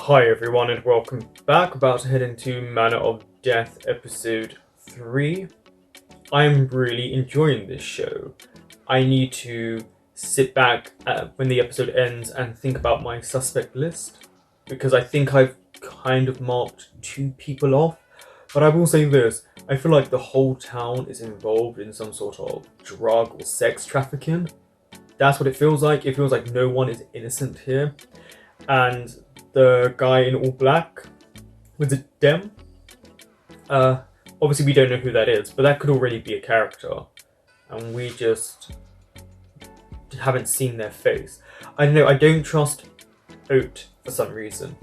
Hi everyone and welcome back. About to head into Manner of Death episode 3. I'm really enjoying this show. I need to sit back when the episode ends and think about my suspect list because I think I've kind of marked 2 people off. But I will say this, I feel like the whole town is involved in some sort of drug or sex trafficking. That's what it feels like. It feels like no one is innocent here. And the guy in all black, was it Dem? Obviously we don't know who that is, but that could already be a character, and we just haven't seen their face. I don't know, I don't trust Oat for some reason.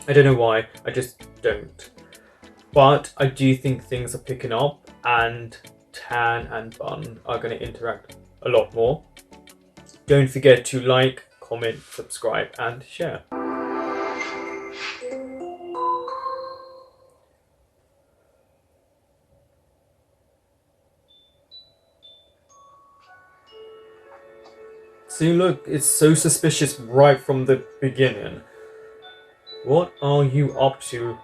I don't know why, I just don't. But I do think things are picking up, and Tan and Bun are going to interact a lot more. Don't forget to like, comment, subscribe, and share. See, look, it's so suspicious right from the beginning. What are you up to?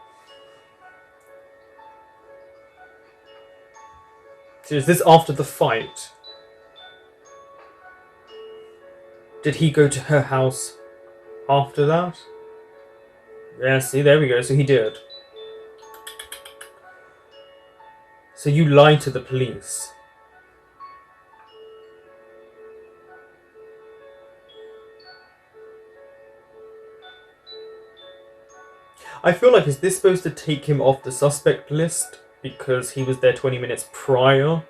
So is this after the fight? Did he go to her house after that? Yeah, see, there we go, so he did. So you lied to the police. I feel like, is this supposed to take him off the suspect list because he was there 20 minutes prior?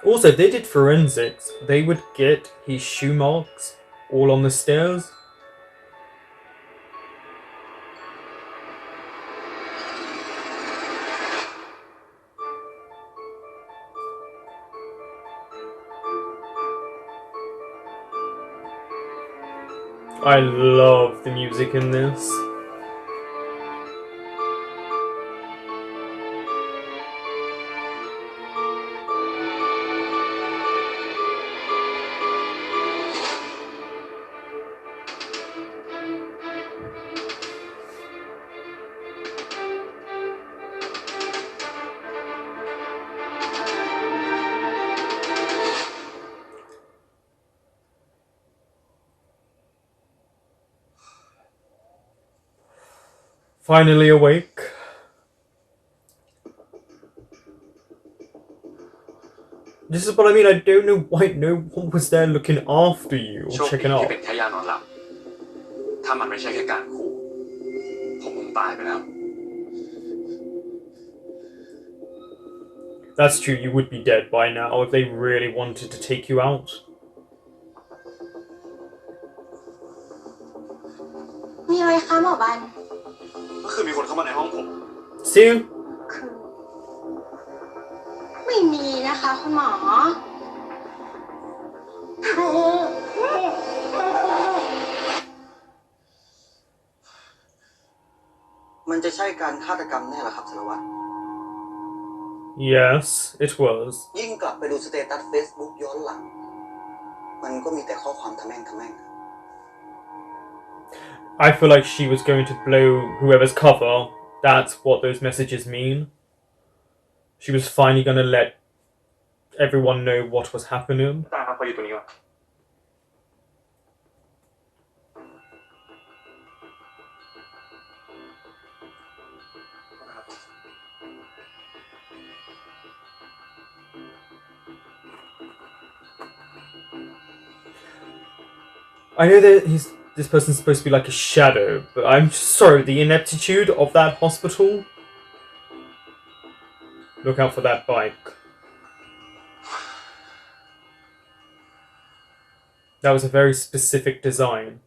Also, if they did forensics, they would get his shoe marks all on the stairs. I love the music in this. Finally awake. This is what I mean, I don't know why no one was there looking after you or checking up. เป็นแค่ยานอนหลับถ้ามันไม่ใช่แค่การขู่ผมคงตายไปแล้ว That's true, you would be dead by now if they really wanted to take you out. มีอะไรคะหมอบัน เมื่อคืนมีคนเข้ามาในห้องผม See? คือไม่มีนะคะคุณหมอ มันจะใช่การฆาตกรรมแน่เหรอครับสารวัตร Yes, it was. ยิ่งกลับไปดูสเตตัส Facebook ย้อนหลังมันก็มีแต่ข้อความทะแม่ง I feel like she was going to blow whoever's cover. That's what those messages mean. She was finally going to let everyone know what was happening. ตาครับไปอยู่ตรงนี้วะ I know that this person's supposed to be like a shadow, but I'm sorry, the ineptitude of that hospital. Look out for that bike. That was a very specific design.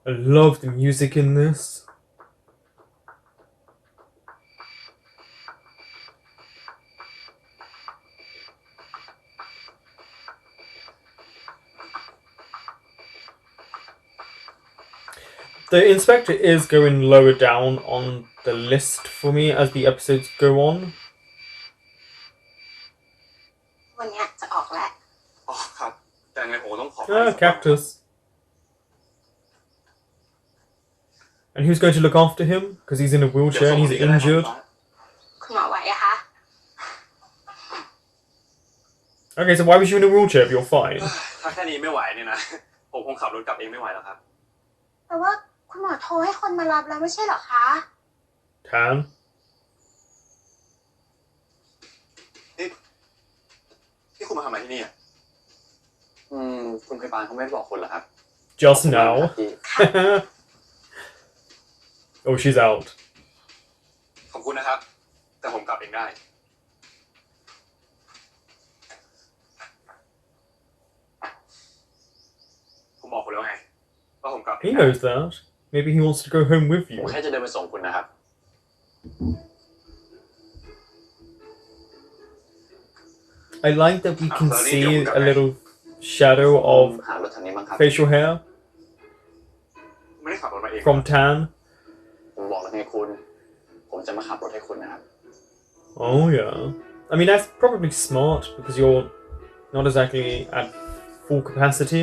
I love the music in this. The inspector is going lower down on the list for me as the episodes go on. วันเนี้ยจะออกแล้ว อ๋อครับแต่ไงโอต้องขอไป Ah, cactus. And who's going to look after him? Because he's in a เดี๋ยว wheelchair ส่ง and he's นี้ก็ได้ครับ injured. คุณหมอไหวอะคะ Okay, so why was you in a wheelchair if you're fine? ถ้าแค่นี้ไม่ไหวเนี่ยนะ ผมคงขับรถกลับเองไม่ไหวแล้วครับ แต่ว่าคุณหมอโทรให้คนมารับแล้วไม่ใช่เหรอคะ Tan? นี่คุณมาทำอะไรที่นี่อ่ะคุณพยาบาลเขาไม่บอกคุณเหรอครับ Just now. Oh, she's out. ขอบคุณนะครับ แต่ผมกลับเองได้ ผมบอกคุณแล้วไงว่าผมกลับเอง He ได้ knows that. Maybe he wants to go home with ผม you. แค่จะเดินไปส่งคุณนะครับ I like that we can sorry, see don't a little shadow ผม of หารถคันนี้มั้งครับ facial hair ไม่ได้ขับรถมาเอง from Tan. ผมบอกแล้วไงคุณ ผมจะมาขับรถให้คุณนะครับ Oh, yeah. I mean, that's probably smart because you're not exactly at full capacity.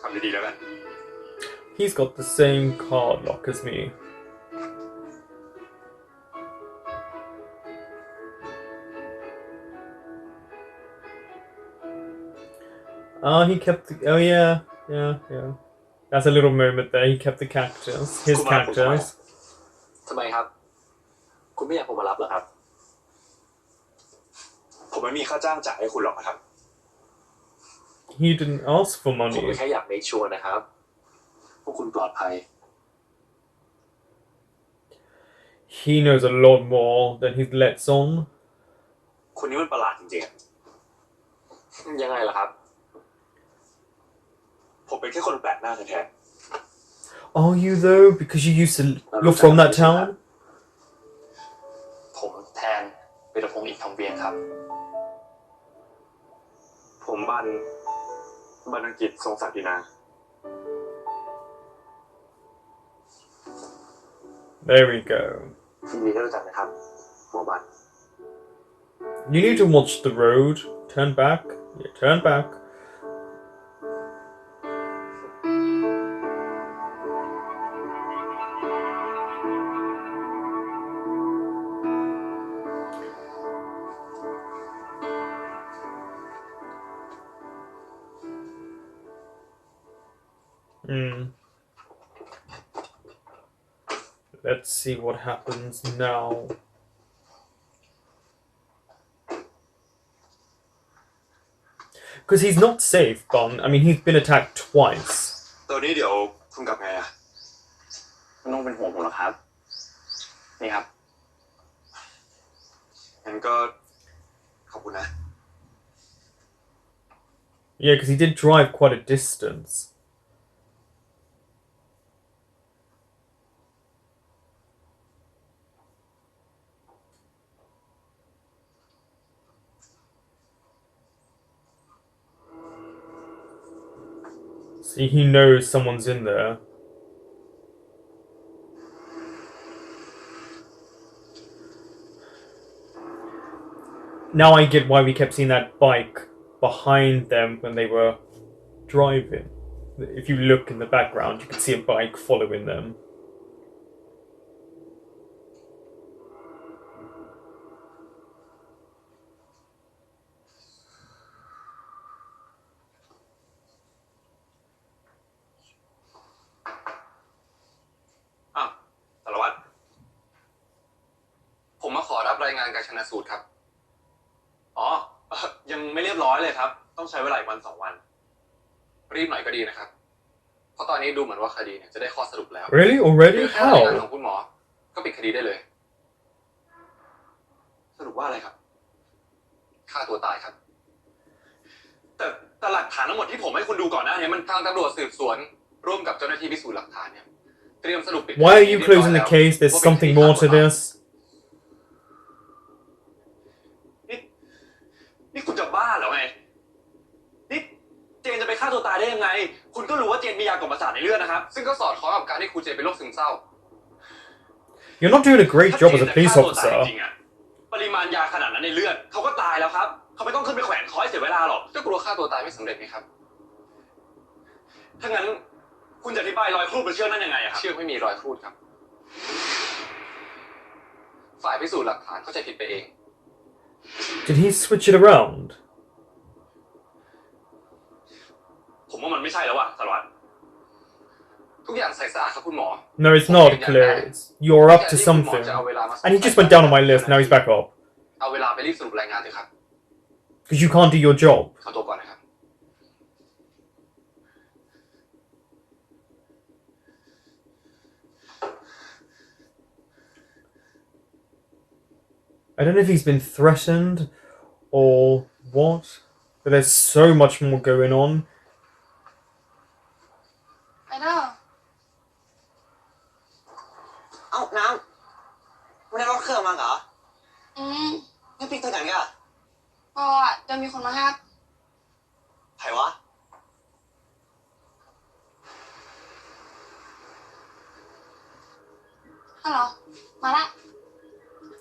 ขับดีๆแล้วกัน He's got the same card lock as me. Oh, he kept the... Oh, yeah. Yeah. That's a little moment there. He kept the cactus. His cactus. ทำไมครับ คุณไม่อยากผมมารับเหรอครับ ผมไม่มีค่าจ้างจ่ายให้คุณหรอกครับ He didn't ask for ผม money. แค่อยาก make sure นะครับพวกคุณปลอดภัย He knows a lot more than he lets on. คนนี้มันประหลาดจริงๆ ยังไงล่ะครับ ผมเป็นแค่คนแปลกหน้าแท้ Are you though? Because you're from that town? ๆ ผมแทนเวรพงศ์อีกทองเวียงครับ ผมบรรณกิจทรงศักดินา There we go. ยินดีที่รู้จักนะครับหมอบัน You need to watch the road. Turn back. Yeah, turn back. Let's see what happens now. Because he's not safe, Bon. I mean, he's been attacked twice. ตอนนี้เดี๋ยวคุณกลับไงอะไม่ต้องเป็นห่วงผมหรอกครับ นี่ครับงั้นก็ขอบคุณนะ Yeah, because he did drive quite a distance. See, he knows someone's in there. Now I get why we kept seeing that bike behind them when they were driving. If you look in the background, you can see a bike following them. Justalowly ผมมาขอรับรายงานการชันสูตรครับ อ๋อ ยังไม่เรียบร้อยเลยครับ ต้องใช้เวลาอีกวัน2 วัน รีบหน่อยก็ดีนะครับ เพราะตอนนี้ดูเหมือนว่าคดีเนี่ยจะได้ข้อสรุปแล้ว Really? Already? แค่รายงานข How? องคุณหมอ ก็ปิดคดีได้เลย สรุปว่าอะไรครับ ฆ่าตัวตายครับ แต่หลักฐานทั้งหมดที่ผมให้คุณดูก่อนหน้านี้มันทางตำรวจสืบสวนร่วมกับเจ้าหน้าที่พิสูจน์หลักฐานเนี่ยเตรียมสรุปปิด Why are you closing the case? There's something more to this. นี่คุณจะบ้าเหรอไงนี่เจนจะไปฆ่าตัวตายได้ ได้ยังไงคุณก็รู้ว่าเจนมียากล่อมประสาทในเลือดนะครับซึ่งก็สอดคล้องกับการที่ครูเจนเป็นโรคซึมเศร้า You're not doing a great job as a police officer. จริงอะปริมาณยาขนาดนั้นในเลือดเขาก็ตายแล้วครับเขาไม่ต้องขึ้นไปแขวนคอให้เสียเวลาหรอกก็กลัวฆ่าตัวตายไม่สำเร็จไงครับถ้างั้นคุณจะอธิบายรอยครูดบนเชือกนั่นยังไงอะครับเชือกไม่มีรอยครูดครับฝ่ายพิสูจน์หลักฐานเข้าใจผิดไปเอง Did he switch it around? ผมว่ามันไม่ใช่แล้วอะสารวัตรทุกอย่างใส่สะอาดครับคุณหมอ No, it's not clear. You're up to something. And he just went down on my list, now he's back up. เอาเวลาไปรีบสรุปรายงานเถอะครับ Because you can't do your job. ขอตัวก่อนนะครับ I don't know if he's been threatened or what, but there's so much more going on. ไปเด้อ เอ้าน้ำไม่ได้รถเครื่องมาเหรอ นี่ ปิ๊กตัวไหนอ่ะ ก็จะมีคนมาฮัก ใครวะ ฮัลโหลมาละ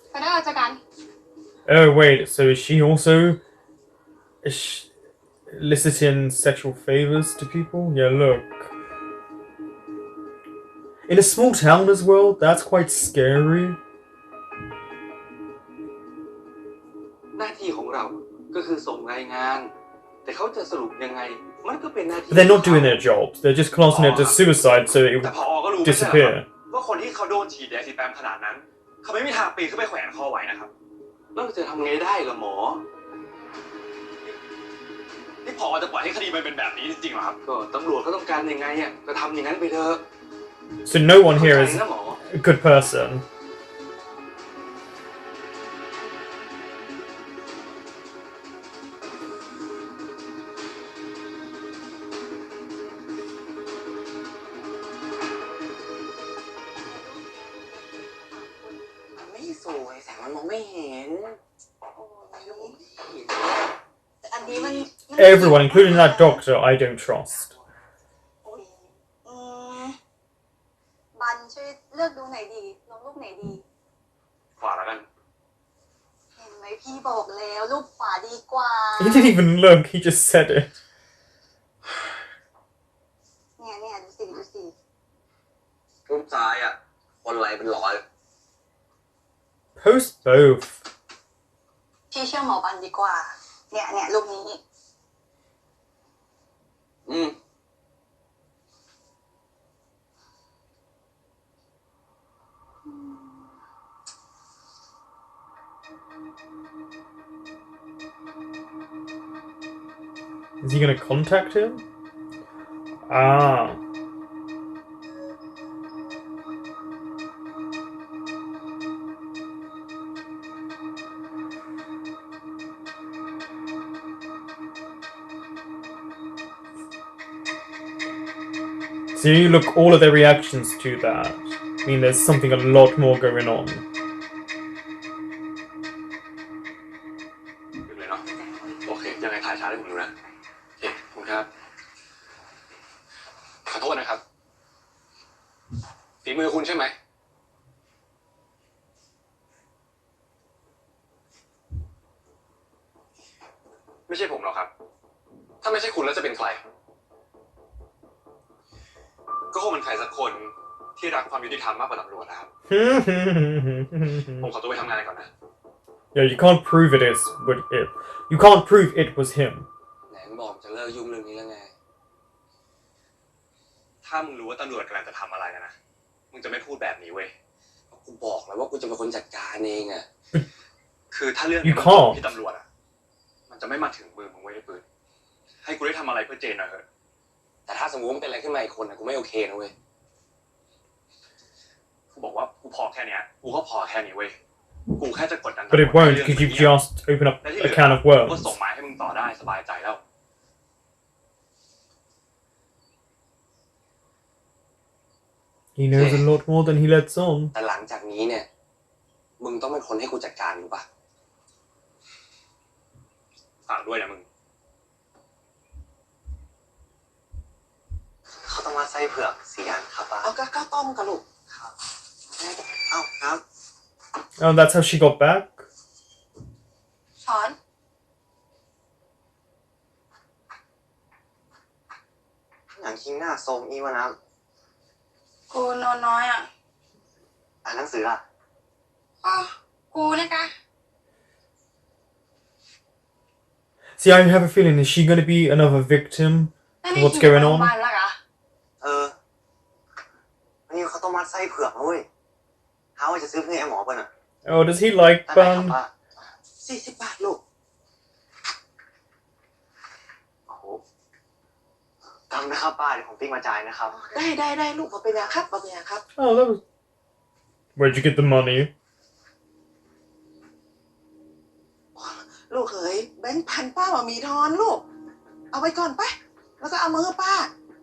ไปเด้อเจอกัน Oh wait, so is she also eliciting sexual favors to people? Yeah, look. In a small town as well, that's quite scary. หน้าที่ของเราก็คือส่งรายงานแต่เขาจะสรุปยังไงมันก็เป็นหน้าที่ But they're not doing their jobs. They're just classing it as suicide so it แต่ will พอก็รู้ไม่ใช่เหรอ disappear. ว่าคนที่เขาโดนฉีดยาสีแปมขนาดนั้นเขาไม่มีทางปีนขึ้นไปแขวนคอไหวนะครับแล้วจะทำไงได้ล่ะหมอนี่พอจะปล่อยให้คดีมันเป็นแบบนี้จริงๆเหรอครับก็ตำรวจเขาต้องการยังไงอ่ะก็ทำอย่างนั้นไปเถอะ So no one here is นะหมอ a good person. Everyone, including that doctor, I don't trust. บันช่วยเลือกดูไหนดีลงรูปไหนดี ขวาแล้วกัน เห็นไหมพี่บอกแล้วรูปขวาดีกว่า He didn't even look, he just said it. เนี่ยดูสิ รูปซ้ายอ่ะ คนไหลเป็นร้อย Post both. พี่เชื่อหมอบันดีกว่าเนี่ยรูปนี้ Is he gonna contact him? Ah. So you look all of their reactions to that. I mean, there's something a lot more going on. เลยเนาะโอเคยังไงถ่ายช้าให้ผมดูนะโอเคขอบคุณครับขอโทษนะครับฝีมือคุณใช่ไหมไม่ใช่ผมหรอกครับถ้าไม่ใช่คุณแล้วจะเป็นใครก็คงเป็นใครสักคนที่รักความยุติธรรมมากกว่าตำรวจนะครับ ผมขอตัวไปทำงานก่อนนะ Yeah, you can't prove it is what it. You can't prove it was him. ไหนมึงบอกจะเลิกยุ่งเรื่องนี้แล้วไง ถ้ามึงรู้ว่าตำรวจกำลังจะทำอะไรนะมึงจะไม่พูดแบบนี้เว้ย กูบอกแล้วว่ากูจะเป็นคนจัดการเองอ่ะ คือถ้าเรื่อง You นี้มัน can't ที่ตำรวจอ่ะมันจะไม่มาถึงมือมึงเว้ยไอ้ปืนให้กูได้ทำอะไรเพื่อเจนหน่อยเถอะ แต่ถ้าสมมติมันเป็นอะไรขึ้นมาอีกคนนะกูไม่โอเคนะเว้ย กูบอกว่ากูพอแค่เนี้ยกูก็พอแค่นี้เว้ยกูแค่จะกดดัน But it won't because you've just opened up และที่ a เหลือ can of กูก็ worms. ส่งหมายให้มึงต่อได้สบายใจแล้ว He knows a lot more than he lets on. แต่หลังจากนี้เนี่ย มึงต้องเป็นคนให้กูจัดการกูปะ ฝากด้วยนะมึง เผือก4 อันครับป้า เอาก็ต้มกับลูก ครับเอ้าครับ Oh, that's how she got back? ช้อน อย่างคิงหน้าทรงอีวะนะ กูนอนน้อยอ่ะ อ่านหนังสือล่ะ อ๋อกูนะคะ See, I have a feeling, is she gonna be another victim to what's going โรงพยาบา on? ลแล้วเหรอ นี่เขาต้องมัดไส้เผือกนะเว้ยหาว่าจะซื้อเพื่อให้หมอเปิ้ลอ่ะ Oh, does he like ได้ไหมครับ bun? ป้า 40 บาทลูก โอ้โหกำนะครับป้าเดี๋ยวผมติ๊กมาจ่ายนะครับ ได้ลูกมาเป็นยังครับมาเป็นยังครับ Oh, that was... Where'd you get the money? ลูกเอ๋ยแบงค์พันป้ามามีทอนลูก เอาไปก่อนไป แล้วก็เอามือป้า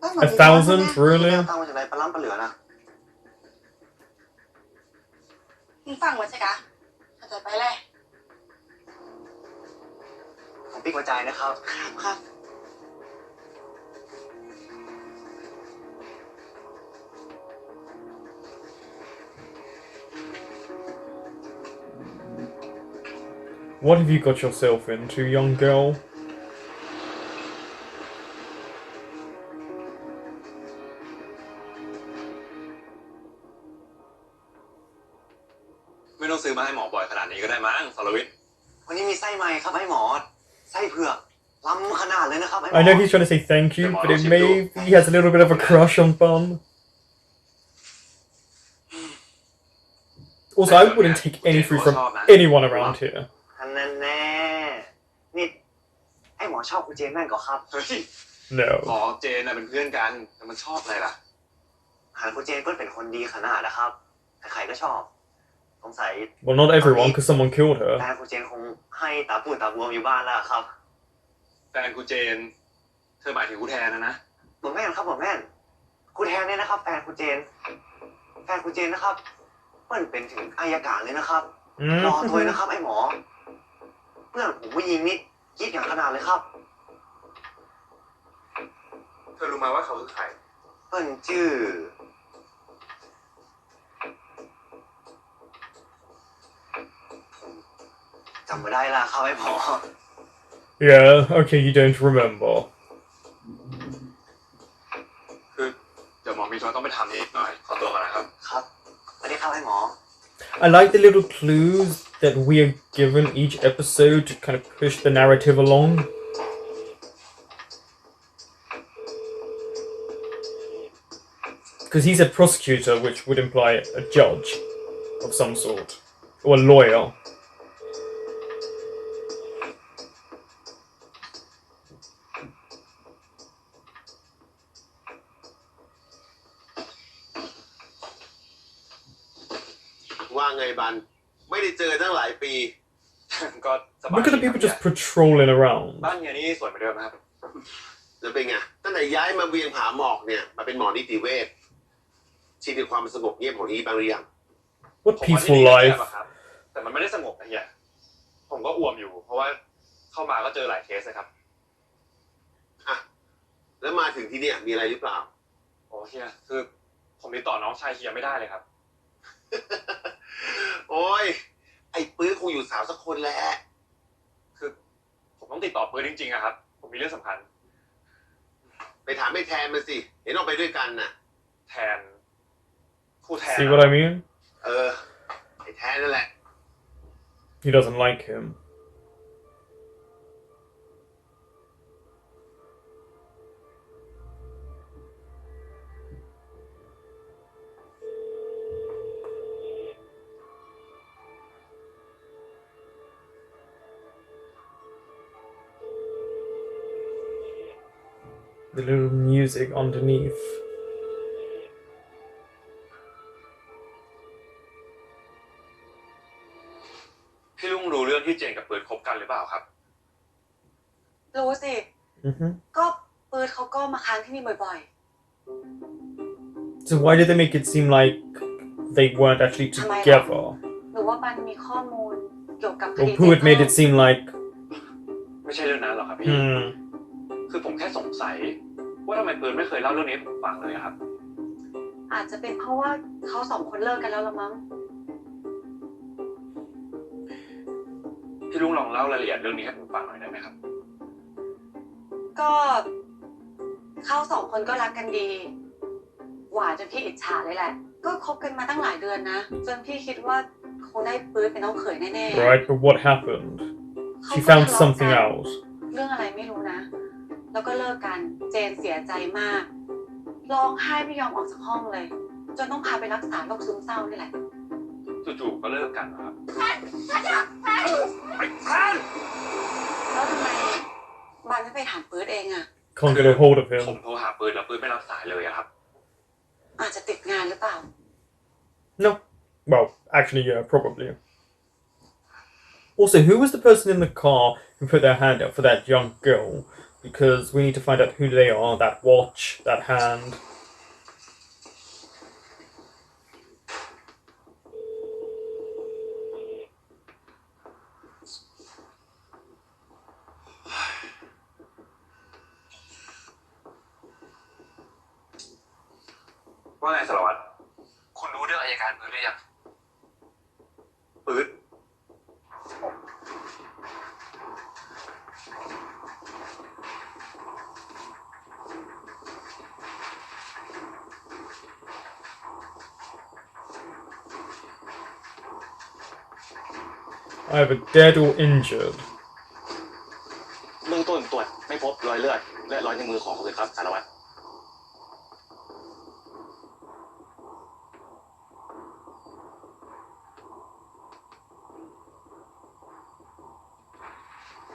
ป้ามามีทอน 1,000? Really? ตั้งมาจากไหนปลาล้ำปลาเหลือนะ มึงฟังมาใช่กะเข้าใจไปเลย ผมติ๊กมาจ่ายนะครับ ครับ What have you got yourself into, young girl? ไม่ต้องซื้อมาให้หมอบ่อยขนาดนี้ก็ได้มั้งสรวิทย์ วันนี้มีไส้ใหม่ครับให้หมอ ไส้เผือกล้ำขนาดเลยนะครับให้หมอ I know he's trying to say thank you, but it may... He has a little bit of a crush on bun. Also, I wouldn't take any food from anyone around here. อันนั้นแน่นี่ไอ้หมอชอบคุณเจนแม่นก่อครับ เฮ้ย No. หมอเจนน่ะเป็นเพื่อนกันแต่มันชอบอะไรล่ะ หากคุณเจนเพิ่นเป็นคนดีขนาดนะครับใครๆก็ชอบสงสัย Well, not everyone, because someone killed แฟ her. นคุณเจนคงให้ตาปูดตาบวมอยู่บ้านแล้วครับ แฟนกูเจน เธอหมายถึงกูแทนนะ หมอแม่นครับหมอแม่นคุณแทนเนี่ยนะครับ แฟนคุณเจนนะครับเปิ้นเป็นถึงอัยการเลยนะครับรอตัวนะครับไอ้หมอ เพื่อนผมผู้หญิงนี่คิดอย่างขนาดเลยครับ เธอรู้ไหมว่าเขาคือใคร เปิ้นชื่อจำไม่ได้ละครับไอ้หมอ Yeah, okay, you don't remember. คือเดี๋ยวหมอมีธุระต้องไปทำอีกหน่อยขอตัวก่อนนะครับ ครับสวัสดีครับไอ้หมอ I like the little clues that we are given each episode to kind of push the narrative along. Because he's a prosecutor, which would imply a judge of some sort. Or a lawyer. ว่าไงบันไม่ได้เจอตั้งหลายปี ก็สบาย Look at the people just patrolling around. บ้านเฮียนี่สวยเหมือนเดิมนะครับ แล้วเป็นไงตั้งแต่ย้ายมาเวียงผาหมอกเนี่ยมาเป็นหมอนิติเวชชีวิตความสงบเงียบของที่บ้างหรือยัง What ผมว่าที่ peaceful นี่ก็ life. แย่ครับแต่มันไม่ได้สงบนะเฮียผมก็อ่วมอยู่ เพราะว่าเข้ามาก็เจอหลายเคสนะครับ อ่ะแล้วมาถึงที่เนี่ยมีอะไรหรือเปล่า โอ้เฮียคือผมติดต่อน้องชายเฮียไม่ได้เลยครับ โอ้ยไอ้ปื้อคงอยู่สาวสักคนแหละ คือผมต้องติดต่อปืนจริงๆอะครับ ผมมีเรื่องสำคัญ ไปถามไอ้แทนมาสิเห็นออกไปด้วยกันน่ะ แทนคู่แทน See what I mean? ไอ้แทนนั่นแหละ He doesn't like him. The little music underneath. พี่ลุงรู้เรื่องที่เจนกับปืนคบกันหรือเปล่าครับ รู้สิ Mm-hmm. ก็ปืดเขาก็มาค้างที่นี่บ่อย So why did they make it seem like they weren't actually together? ๆ หรือว่ามันมีข้อมูลเกี่ยวกับค Or ดี who had made it seem like... ไม่ใช่เรื่องนั้นหรอกครับพี่ Hmm. คือผมแค่สงสัยว่าทำไมปืนไม่เคยเล่าเรื่องนี้ให้ผมฟังเลยอะครับ อาจจะเป็นเพราะว่าเขาสองคนเลิกกันแล้วละมั้ง พี่ลุงลองเล่ารายละเอียดเรื่องนี้ให้ผมฟังหน่อยได้ไหมครับ ก็เขาสองคนก็รักกันดี หวานจนพี่อิจฉาเลยแหละ ก็คบกันมาตั้งหลายเดือนนะ จนพี่คิดว่าคงได้ปื๊ดเป็นน้องเขยแน่ๆ Right, but what happened? เขา She ก็ found ทะเลาะ something กัน out. เรื่องอะไรไม่รู้นะ แล้วก็เลิกกัน เจนเสียใจมาก ร้องไห้ไม่ยอมออกจากห้องเลย จนต้องพาไปรักษาโรคซึมเศร้านี่แหละ จู่ๆก็เลิกกันเหรอครับ แล้วทำไมบานไม่ไปถามปื๊ดเองอะ Can't get a hold of ผม him. โทรหาปืนแล้วปืนไม่รับสายเลยอะครับ อาจจะติดงานหรือเปล่า No. Well, actually, yeah, probably. Also, who was the person in the car who put their hand up for that young girl? Because we need to find out who they are, that watch, that hand. ว่าไงสารวัตรคุณรู้เรื่องอัยการปืนหรือยังปืน Either dead or injured. เบื้องต้นตรวจไม่พบรอยเลือดและรอยนิ้วมือของคนอื่นครับสารวัตร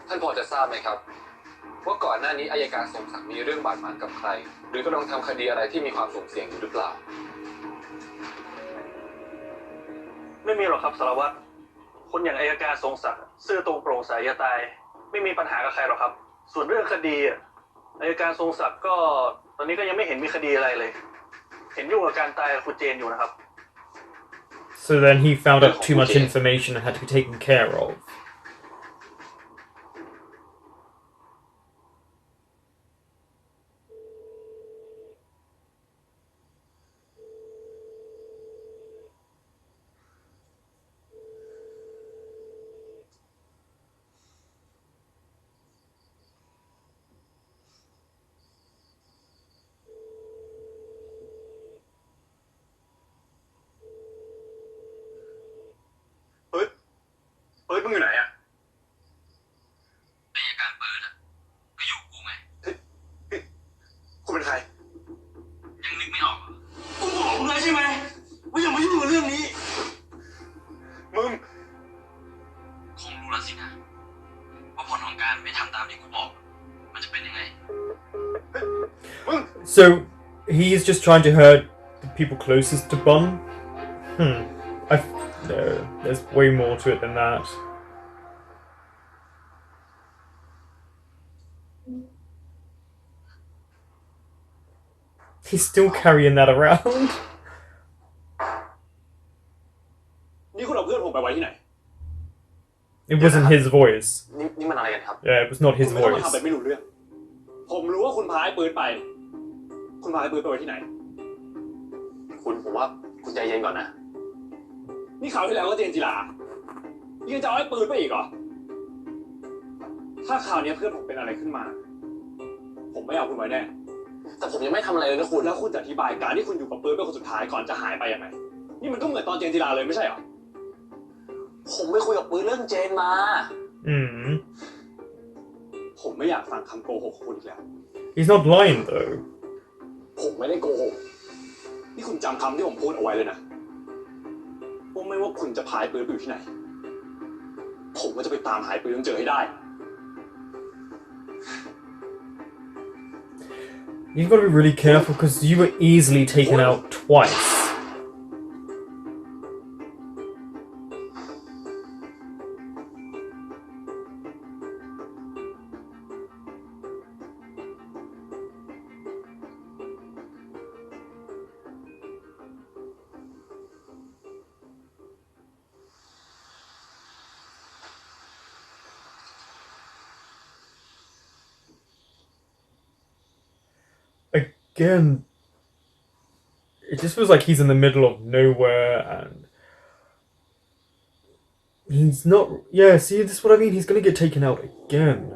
ท่านพอจะทราบไหมครับ ว่าก่อนหน้านี้อัยการทรงศักดิ์มีเรื่องบาดหมางกับใคร หรือกำลังทำคดีอะไรที่มีความสุ่มเสี่ยงอยู่หรือเปล่า ไม่มีหรอกครับสารวัตรคนอย่างอัยการทรงศักดิ์ซื่อตรงโปร่งใสจะตาย ไม่มีปัญหากับใครหรอกครับ ส่วนเรื่องคดีอัยการทรงศักดิ์ก็ตอนนี้ก็ยังไม่เห็นมีคดีอะไรเลย เห็นยุ่งกับการตายของคุณเจนอยู่นะครับ So then he found out too much information and had to be taken care of.ปืนมึงอยู่ไหนอะ อัยการปืนก็อยู่กูไง คุณเป็นใคร ยังนึกไม่ออก กูบอกมึงแล้วใช่ไหมว่าอย่ามายุ่งกับเรื่องนี้ มึง คงรู้แล้วสินะว่าผลของการไม่ทำตามที่กูบอกมันจะเป็นยังไง So he's just trying to hurt the people closest to Bun? No, there's way more to it than that. He's still carrying that around. นี่คุณเอาเพื่อนผมไปไว้ที่ไหน It wasn't his voice. นี่มันอะไรกันครับ Yeah, it was not คุ his ณไม่ต้องมา voice. ทำแบบไม่รู้เรื่อง ผมรู้ว่าคุณพาไอ้ปืนไป คุณพาไอ้ปืนไปไว้ที่ไหน ผมว่าคุณใจเย็นก่อนนะ นี่คราวที่แล้วก็เจนจิลายังจะเอาไอ้ปืนไปอีกเหรอ ถ้าคราวนี้เพื่อนผมเป็นอะไรขึ้นมา ผมไม่เอาคุณไว้แน่ แต่ผมยังไม่ทำอะไรเลยนะคุณ แล้วคุณจะอธิบายการที่คุณอยู่กับปืนเป็นคนสุดท้ายก่อนจะหายไปยังไง นี่มันก็เหมือนตอนเจนจิลาเลยไม่ใช่เหรอ ผมไปคุยกับปืนเรื่องเจนมา ผมไม่อยากฟังคำโกหกของคุณอีกแล้ว He's not lying though. ผมไม่ได้โกหก นี่คุณจำคำที่ผมพูดเอาไว้เลยนะว่าไม่ว่าคุณจะพายปืนไปอยู่ที่ไหน ผมก็จะไปตามหายปืนจนเจอให้ได้ You've got to be really careful because you were easily taken out twice. Again, it just feels like he's in the middle of nowhere and he's not. Yeah, see, this is what I mean. He's gonna get taken out again.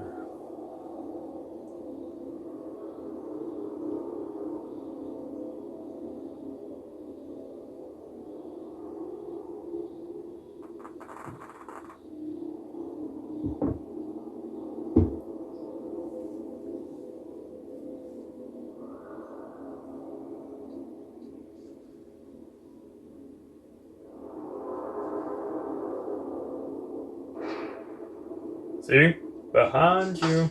See? Behind you.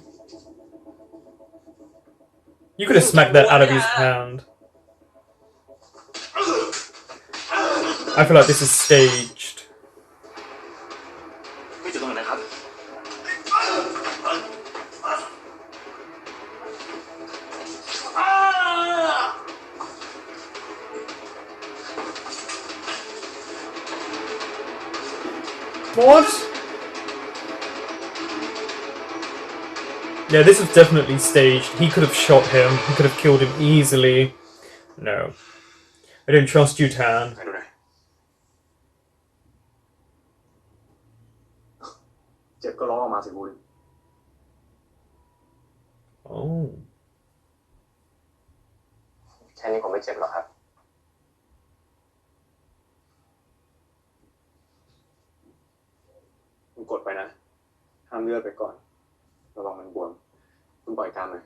You could have smacked that out of his hand. I feel like this is staged. ไม่จุดตรงไหนนะครับ What? Yeah, this was definitely staged. He could have shot him. He could have killed him easily. No. I don't trust you, Tan. ไปดูหน่อย เจ็บก็ร้องออกมาสิคุณ Oh. แค่นี้ผมไม่เจ็บหรอกครับ คุณกดไปนะ ห้ามเลือดไปก่อน ระวังมันบวม คุณปล่อยกล้ามเลย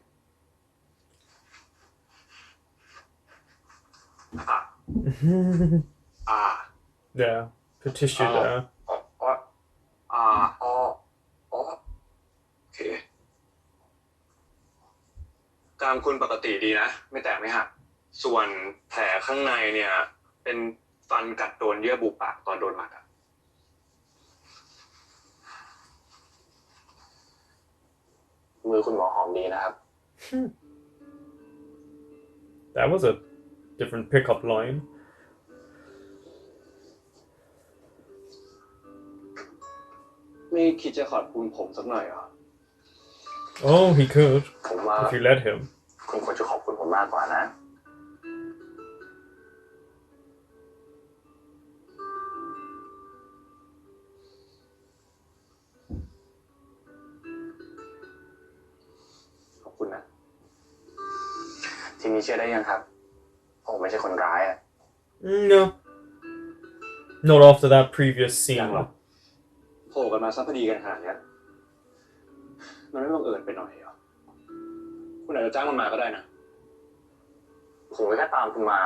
Yeah. Put tissue there. โอเคกรามคุณปกติดีนะ ไม่แตกไม่หัก ส่วนแผลข้างในเนี่ย เป็นฟันกัดโดนเยื่อบุปากตอนโดนหมัดอะมือคุณหมอหอมดีนะครับ That was a different pickup line. ไม่คิดจะขอบคุณผมสักหน่อยเหรอ Oh, he could. ผมว่า If you let him. คุณควรจะขอบคุณผมมากกว่านะ ขอบคุณนะ ทีนี้เชื่อได้ยังครับ ผมไม่ใช่คนร้ายอะ No. Not after that previous ยังหรอก scene. โผล่กันมาซัพพอดีกันขนาดเนี้ยมันไม่บังเอิญไปหน่อยเหรอ คุณอาจจะจ้างมันมาก็ได้นะ ผมแค่ตามคุณมา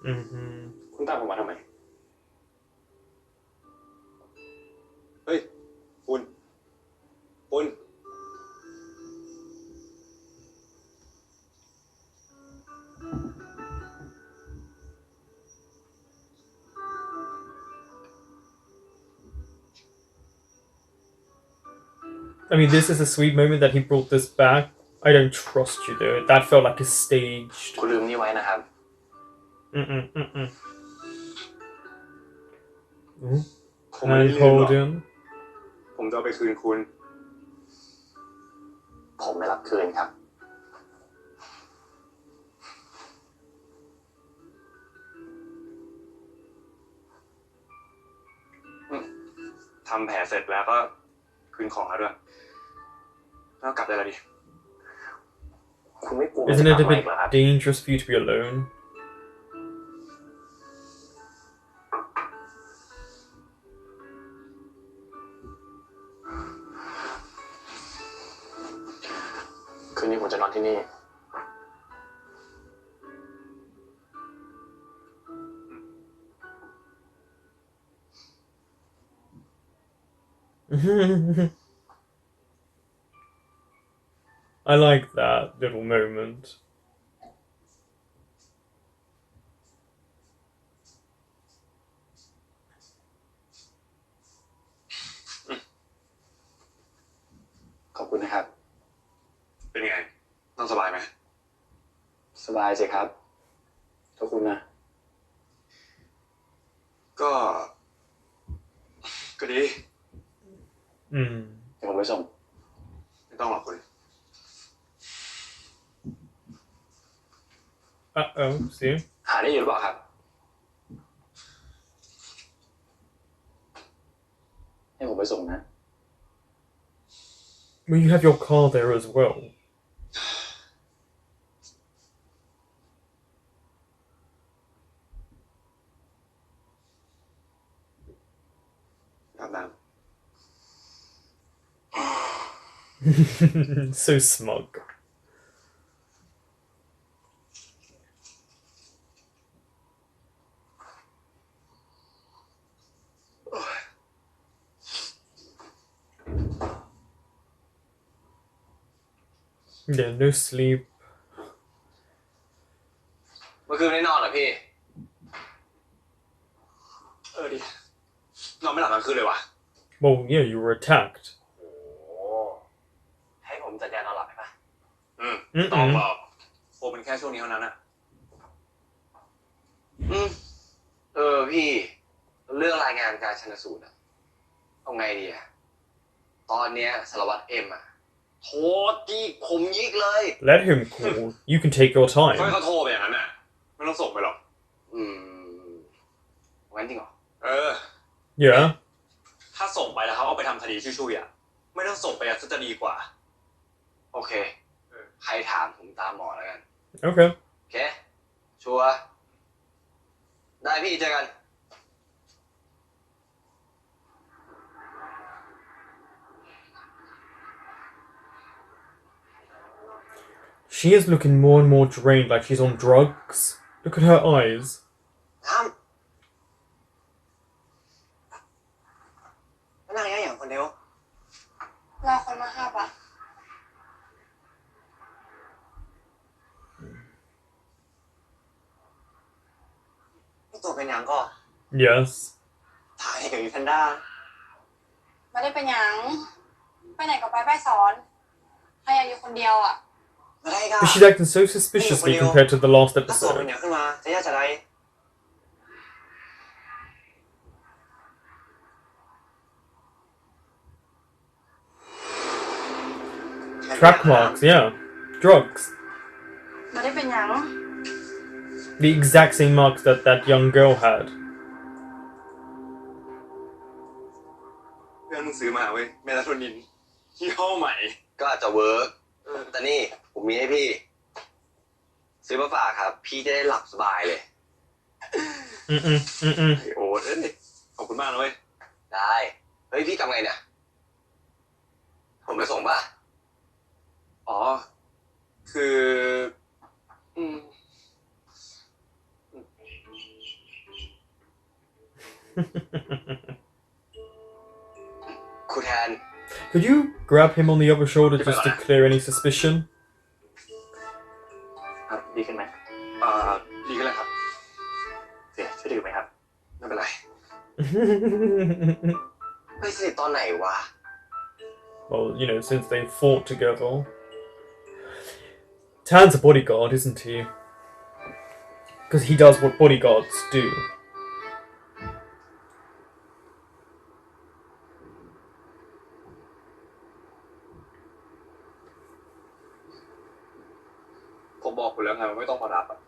Mm-hmm. คุณตามผมมาทำไม เฮ้ย คุณ I mean, this is a sweet moment that he brought this back. I don't trust you, though. That felt like a staged. คุณลืมนี่ไว้นะครับ ผมไม่ได้ And ลืมหร hold อก him. ผมจะเอาไปคืนคุณ ผมไม่รับคืนครับ ทำแผลเสร็จแล้วก็คืนของแล้วด้วย แล้วกลับได้แล้วดิ คุณไม่กลัว Isn't it a จะกลับมา bit อีกเหรอครับ dangerous for you to be alone? คืนนี้ผมจะนอนที่นี่ I like that little moment. ขอบคุณนะครับ เป็นไง ต้องสบายไหม สบายสิครับขอบคุณนะ ก็ดี เดี๋ยวผมไปส่ง ไม่ต้องหรอกคุณ Uh-oh, see? ได้อยู่หรือเปล่าครับ ให้ผมไปส่งนะ Well, you have your car there as well. อาบน้ำ So smug. Yeah, no sleep. เมื่อคืนไม่ได้นอนเหรอพี่ ดิ นอนไม่หลับทั้งคืนเลยวะ Well, yeah, you were attacked. โอ้ให้ผมจัดยานอนหลับไหมปะ Mm-mm. ต้องหรอกโคเป็นแค่ช่วงนี้เท่านั้นอะพี่ เรื่องรายงานการชันสูตรอะเอาไงดีอะตอนเนี้ยสารวัตรเอ็มอะโทรจีกผมยิกเลย Let him call. You can take your ค่อย time. เขาโทรไปอย่างนั้นน่ะไม่ต้องส่งไปหรอกงั้นจริงเหรอYeah. ถ้าส่งไปแล้วเขาเอาไปทำคดีชุยๆอ่ะไม่ต้องส่งไปอ่ะจะดีกว่าโอเคใครถามผมตามหมอแล้วกัน Okay. โอเคชัวร์ได้พี่เจอกัน She is looking more and more drained, like she's on drugs. Look at her eyes. น้ำมานั่งอย่างคนเดียว รอคนมาห้าบะ นี่ตัวเป็นอย่างก็ Yes. ถ่ายกับอีแพนด้า ไม่ได้เป็นหยังไปไหนก็ไปสอนใครอยากอยู่คนเดียวอ่ะ มาได้ก็ But she's acting so suspiciously compared to the last ถ้าตัวเป็น episode. อย่างขึ้นมาจะยากจะไร Track marks, yeah. Drugs. ไม่ได้เป็นหยัง The exact same marks that that young girl had. เพื่อนมึงซื้อมาเว้ยเมลาโทนินยี่ห้อใหม่ก็อาจจะเวิร์กแต่นี่ผมมีให้พี่ซื้อมาฝากครับพี่จะได้หลับสบายเลย Mm-mm. Mm-mm. โอ้ขอบคุณมากนะเว้ยได้เฮ้ยพี่ทำไงเนี่ยผมไปส่งป่ะอ๋อคือครูแทน Could you grab him on the other shoulder just to clear any suspicion? ครับดีขึ้นไหม ดีขึ้นแล้วครับ เสียช่วยดื่มไหมครับ ไม่เป็นไรไปสนิทตอนไหนวะ Well, you know, since they fought together. Tan's a bodyguard, isn't he? Because he does what bodyguards do. ผมบอกคุณแล้วไงว่าไม่ต้องมารับอ่ะ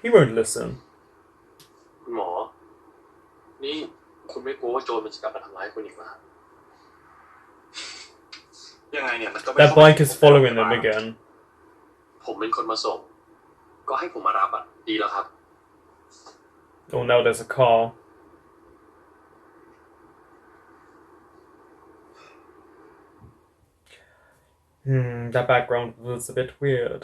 He won't listen. คุณหมอ นี่คุณไม่กลัวว่าโจรมันจะกลับมาทำร้ายคุณอีกเหรอ ยังไงเนี่ยมันก็ไม่ That bike is following them again. ผมเป็นคนมาส่ง ก็ให้ผมมารับอ่ะ ดีแล้วครับ Oh, now there's a car. That background was a bit weird.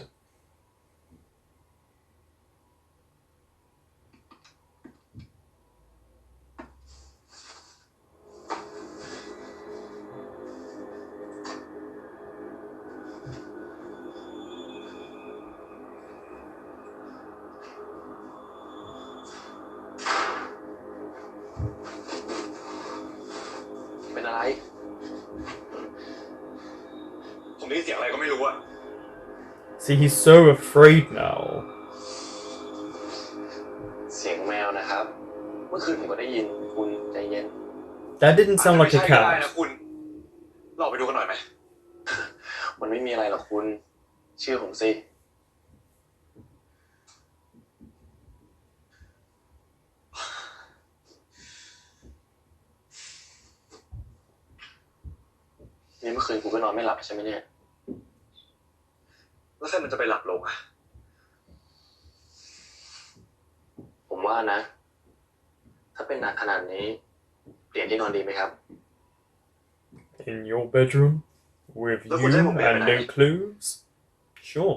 เป็นอะไร ผมได้ยินเสียงอะไรก็ไม่รู้อะ See, he's so afraid now. เสียงแมวนะครับ เมื่อคืนผมก็ได้ยินคุณใจเย็น That didn't sound like a ไม่ใช่ก็ได้นะ cat. คุณเราไปดูกันหน่อยไหม มันไม่มีอะไรหรอกคุณ เชื่อผมสิ นี่เมื่อคืนกูก็นอนไม่หลับใช่ไหมเนี่ยแล้วใครมันจะไปหลับลงอะผมว่านะ ถ้าเป็นหนักขนาดนี้เปลี่ยนที่นอนดีไหมครับ In your bedroom? With Look, you we're done with and no it. clues? Sure.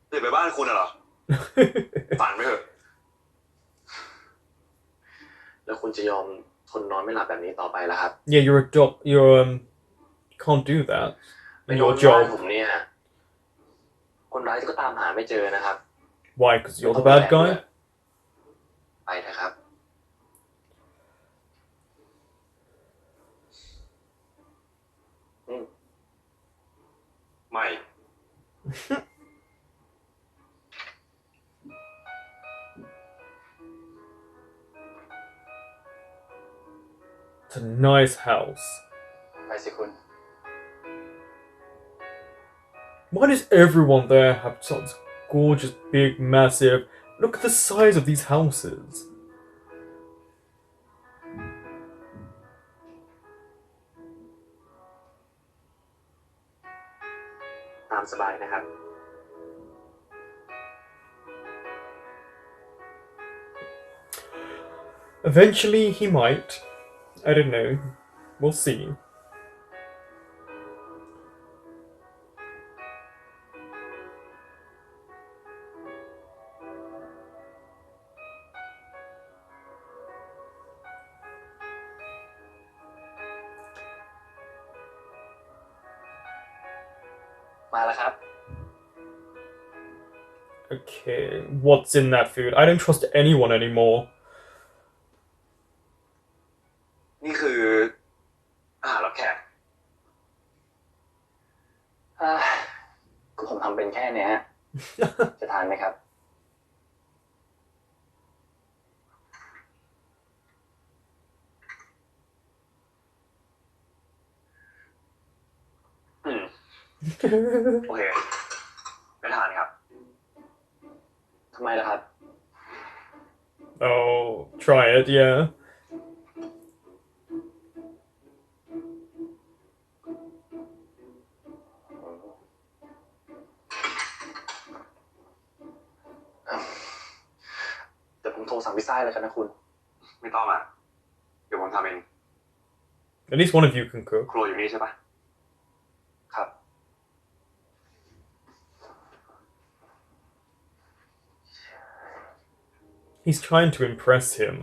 เดี๋ยวไปบ้านคุณเหรอ ฝันไปเถอะ แล้วคุณจะยอมทนนอนไม่หลับแบบนี้ต่อไปแล้วครับ Yeah, you're a doc. Can't do that ไป in นอน your บ้าน job. ผมเนี่ย คนร้ายก็ตามหาไม่เจอนะครับ Why? Because you're the bad guy? ไปเถอะครับ ไม่ It's a nice house. ไปสิคุณ Why does everyone there have such gorgeous, big, massive... Look at the size of these houses. ตามสบายนะครับ Eventually, he might. I don't know. We'll see. Okay, what's in that food? I don't trust anyone anymore. นี่คืออาหารรับแขกก็ผมทำเป็นแค่เนี้ย จะทานไหมครับ โอเค ไม่ทานครับ ทำไมล่ะครับ Oh, try it, yeah. เดี๋ยวผมโทรสั่งพิซซ่าเลยกันนะคุณ ไม่ต้องอ่ะ เดี๋ยวผมทำเอง At least one of you can cook. ครัวอยู่นี่ใช่ปะครับ He's trying to impress him.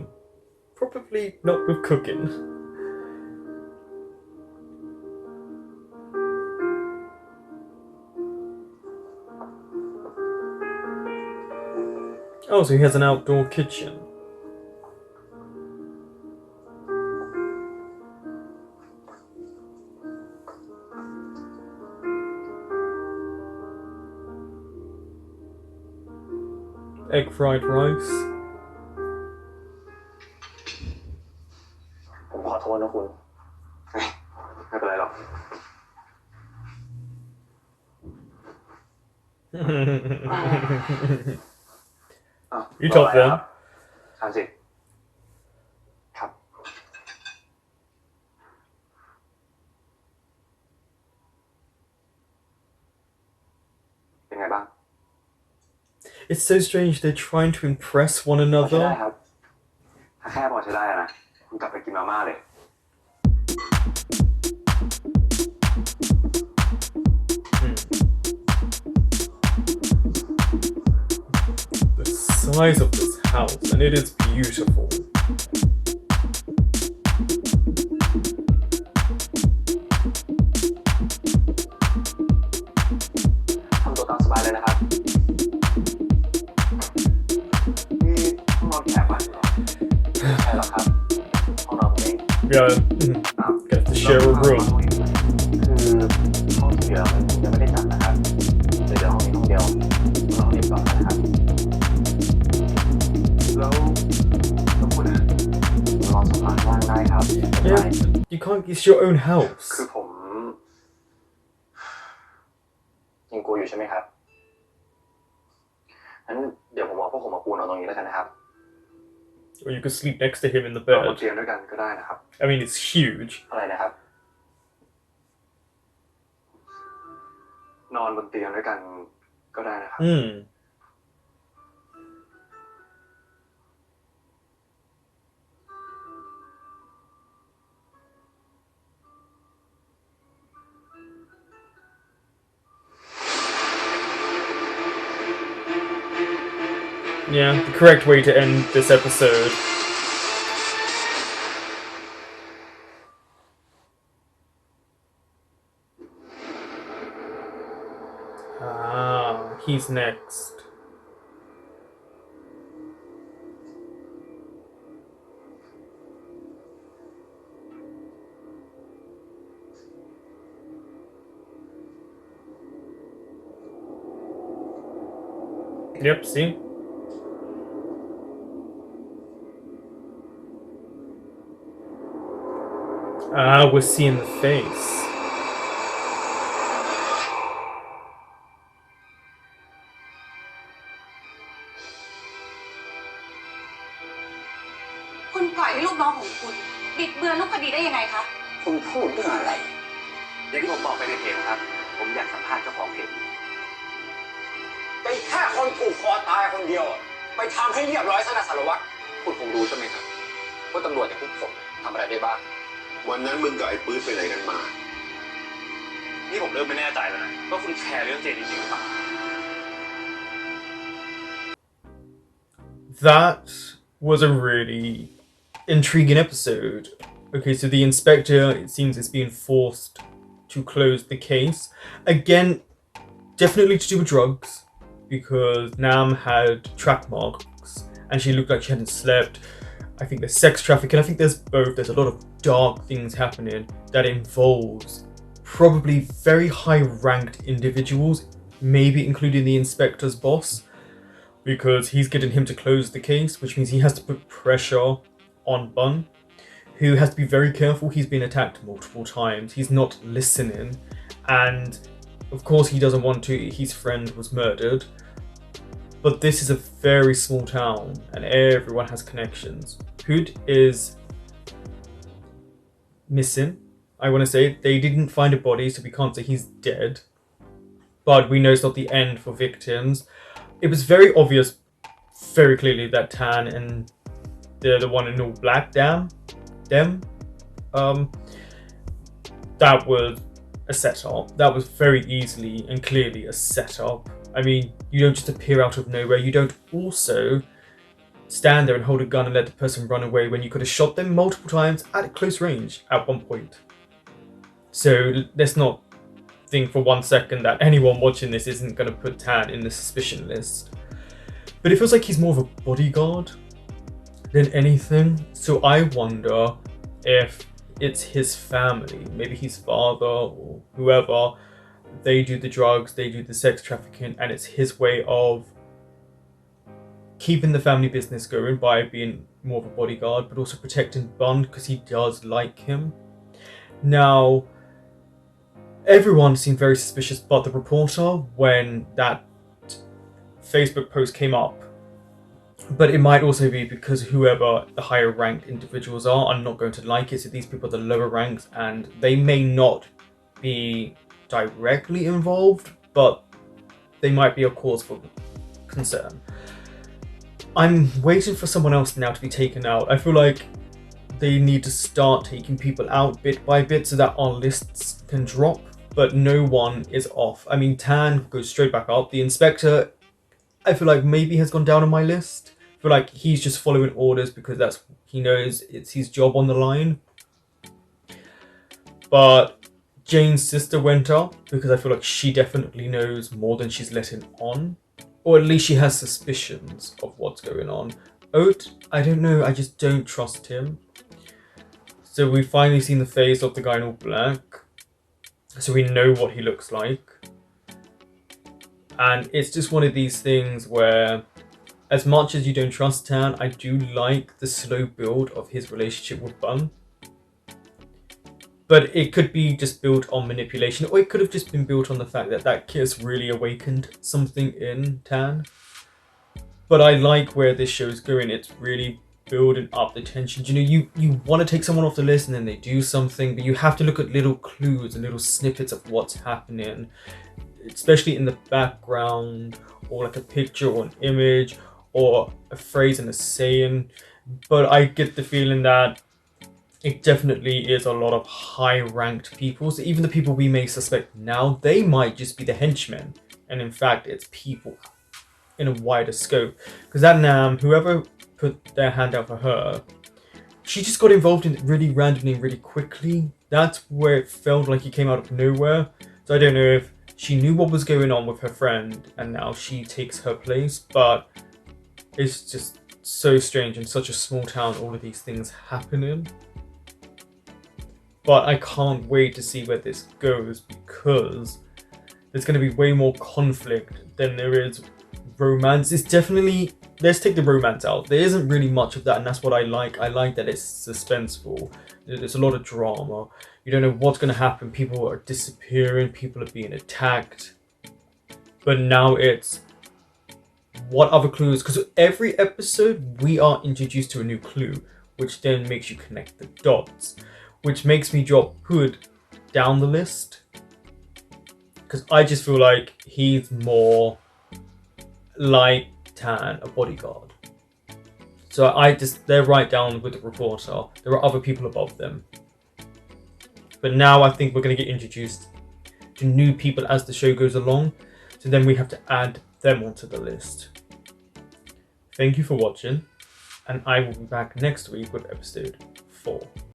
Probably not with cooking. Oh, so he has an outdoor kitchen. Egg fried rice. ผมขอโทษนะคุณ ไม่เป็นไรหรอก You told them. ทานสิ ครับ เป็นไงบ้าง It's so strange they're trying to impress one ใช้ได้ another. ครับ ถ้าแค่พอใช้ได้นะ คุณกลับไปกินมาม่าเลย The size of this house, and it is beautiful. ทำตัวตามสบายเลยนะครับ นี่ห้องนอนแขกวะใช่หรอครับ ห้องนอนผมเอง Yeah, get to share a room. คือห้องที่เหลือมันยังไม่ได้จัดนะครับเดี๋ยวห้องนี้ห้องเดียวเราห้องนี้ก่อนนะครับ แล้วคุณอะนอนสบายว่างได้ครับไม่เป็นไร Yeah, you can't. It's your own house. คือผมยังกลัวอยู่ใช่ไหมครับงั้นเดี๋ยวผมเอาพวกผมมาปูนอนตรงนี้แล้วกันนะครับ or you could sleep next to him in the นอนบน bed. เตียงด้วยกันก็ได้นะครับ I mean, it's huge. อะไรนะครับ นอนบนเตียงด้วยกันก็ได้นะครับ Yeah, the correct way to end this episode. Ah, he's next. Yep, see? Ah, we're seeing the face. คุณปล่อยให้ลูกน้องของคุณ บิดเบือนรูปคดีได้ยังไงคะ คุณพูดเรื่องอะไร อย่างที่ผมบอกไปในเพจนะครับ ผมอยากสัมภาษณ์เจ้าของเพจ ไปแค่คนผูกคอตายคนเดียว ไปทำให้เรียบร้อยซะนะสารวัตร คุณคงรู้ใช่ไหมครับว่าตำรวจอย่างพวกผมทำอะไรได้บ้าง วันนั้นมึงกับไอ้ปื๊ดไปไหนกันมา นี่ผมเริ่มไม่แน่ใจแล้วนะว่าคุณแคร์เรื่องเจนจริงๆหรือเปล่า That was a really intriguing episode. Okay, so the inspector, it seems, is being forced to close the case. Again, definitely to do with drugs, because Nam had track marks and she looked like she hadn't slept. I think there's sex trafficking. I think there's both. There's a lot of dark things happening that involves probably very high-ranked individuals, maybe including the inspector's boss, because he's getting him to close the case, which means he has to put pressure on Bun, who has to be very careful. He's been attacked multiple times. He's not listening. And of course he doesn't want to. His friend was murdered. But this is a very small town and everyone has connections. Hood is missing. I want to say they didn't find a body, so we can't say he's dead. But we know it's not the end for victims. It was very obvious, very clearly, that Tan and the one in all black, that was a setup. That was very easily and clearly a setup. I mean, you don't just appear out of nowhere. You don't also stand there and hold a gun and let the person run away when you could have shot them multiple times at close range at one point. So let's not think for 1 second that anyone watching this isn't going to put Tan in the suspicion list. But it feels like he's more of a bodyguard than anything. So I wonder if it's his family, maybe his father or whoever. They do the drugs, they do the sex trafficking, and it's his way of keeping the family business going by being more of a bodyguard, but also protecting Bun because he does like him. Now, everyone seemed very suspicious but the reporter when that Facebook post came up. But it might also be because whoever the higher ranked individuals are not going to like it. So these people are the lower ranks and they may not be directly involved, but they might be a cause for concern. I'm waiting for someone else now to be taken out. I feel like they need to start taking people out bit by bit so that our lists can drop, but no one is off. I mean, Tan goes straight back up. The inspector, I feel like maybe has gone down on my list. I feel like he's just following orders because he knows it's his job on the line. But Jane's sister went up because I feel like she definitely knows more than she's letting on. Or at least she has suspicions of what's going on. Oat, I don't know, I just don't trust him. So we've finally seen the face of the guy in all black. So we know what he looks like. And it's just one of these things where, as much as you don't trust Tan, I do like the slow build of his relationship with Bun. But it could be just built on manipulation, or it could have just been built on the fact that that kiss really awakened something in Tan. But I like where this show is going. It's really building up the tension. You know, you want to take someone off the list and then they do something, but you have to look at little clues and little snippets of what's happening, especially in the background, or like a picture or an image or a phrase and a saying. But I get the feeling that it definitely is a lot of high-ranked people. So even the people we may suspect now, they might just be the henchmen. And in fact, it's people in a wider scope. Because that Nam, whoever put their hand out for her, she just got involved in it really randomly and really quickly. That's where it felt like it came out of nowhere. So I don't know if she knew what was going on with her friend and now she takes her place. But it's just so strange in such a small town, all of these things happening. But I can't wait to see where this goes, because there's going to be way more conflict than there is romance. It's definitely, let's take the romance out. There isn't really much of that, and that's what I like. I like that it's suspenseful. There's a lot of drama. You don't know what's going to happen. People are disappearing. People are being attacked. But now it's what other clues, because every episode we are introduced to a new clue, which then makes you connect the dots, which makes me drop Hood down the list, because I just feel like he's more like Tan, a bodyguard. So they're right down with the reporter. There are other people above them. But now I think we're going to get introduced to new people as the show goes along. So then we have to add them onto the list. Thank you for watching, and I will be back next week with episode 4.